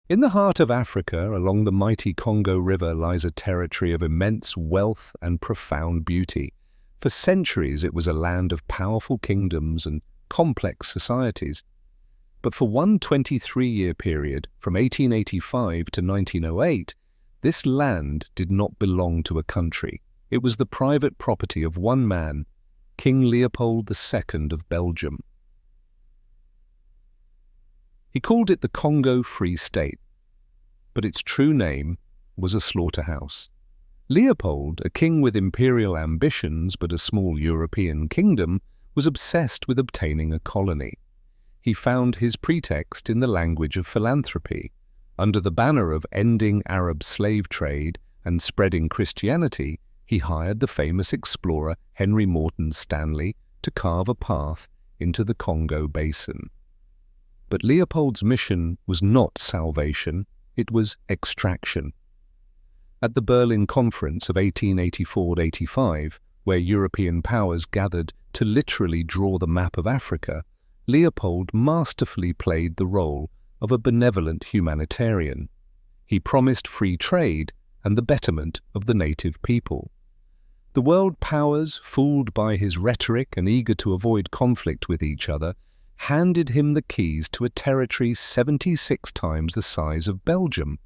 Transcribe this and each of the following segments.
In the heart of Africa, along the mighty Congo River, lies a territory of immense wealth and profound beauty. For centuries, it was a land of powerful kingdoms and complex societies. But for one 23-year period, from 1885 to 1908, this land did not belong to a country. It was the private property of one man, King Leopold II of Belgium. He called it the Congo Free State, but its true name was a slaughterhouse. Leopold, a king with imperial ambitions but a small European kingdom, was obsessed with obtaining a colony. He found his pretext in the language of philanthropy. Under the banner of ending Arab slave trade and spreading Christianity, he hired the famous explorer Henry Morton Stanley to carve a path into the Congo basin. But Leopold's mission was not salvation, it was extraction. At the Berlin Conference of 1884-85, where European powers gathered to literally draw the map of Africa, Leopold masterfully played the role of a benevolent humanitarian. He promised free trade and the betterment of the native people. The world powers, fooled by his rhetoric and eager to avoid conflict with each other, handed him the keys to a territory 76 times the size of Belgium.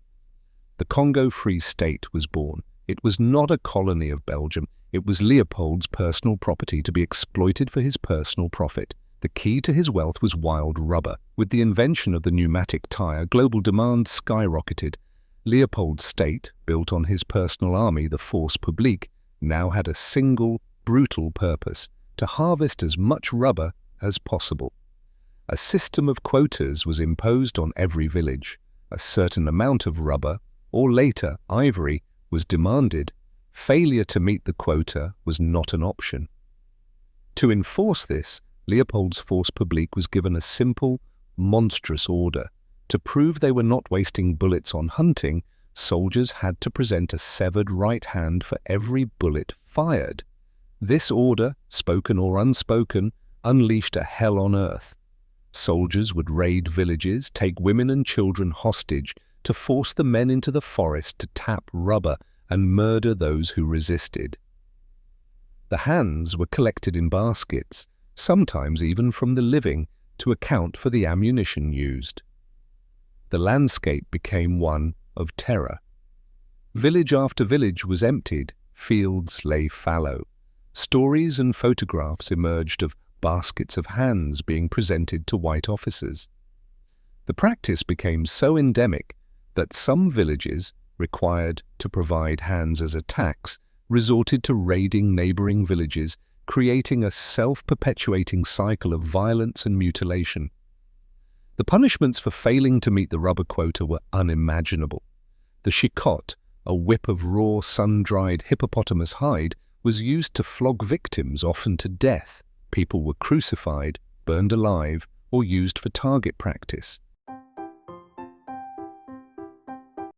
The Congo Free State was born. It was not a colony of Belgium. It was Leopold's personal property to be exploited for his personal profit. The key to his wealth was wild rubber. With the invention of the pneumatic tire, global demand skyrocketed. Leopold's state, built on his personal army, the Force Publique, now had a single, brutal purpose: to harvest as much rubber as possible. A system of quotas was imposed on every village. A certain amount of rubber, or later ivory, was demanded. Failure to meet the quota was not an option. To enforce this, Leopold's Force Publique was given a simple, monstrous order. To prove they were not wasting bullets on hunting, soldiers had to present a severed right hand for every bullet fired. This order, spoken or unspoken, unleashed a hell on earth. Soldiers would raid villages, take women and children hostage, to force the men into the forest to tap rubber and murder those who resisted. The hands were collected in baskets, sometimes even from the living, to account for the ammunition used. The landscape became one of terror. Village after village was emptied, fields lay fallow. Stories and photographs emerged of baskets of hands being presented to white officers. The practice became so endemic that some villages, required to provide hands as a tax, resorted to raiding neighboring villages, creating a self-perpetuating cycle of violence and mutilation. The punishments for failing to meet the rubber quota were unimaginable. The chicotte, a whip of raw, sun-dried hippopotamus hide, was used to flog victims, often to death. People were crucified, burned alive, or used for target practice.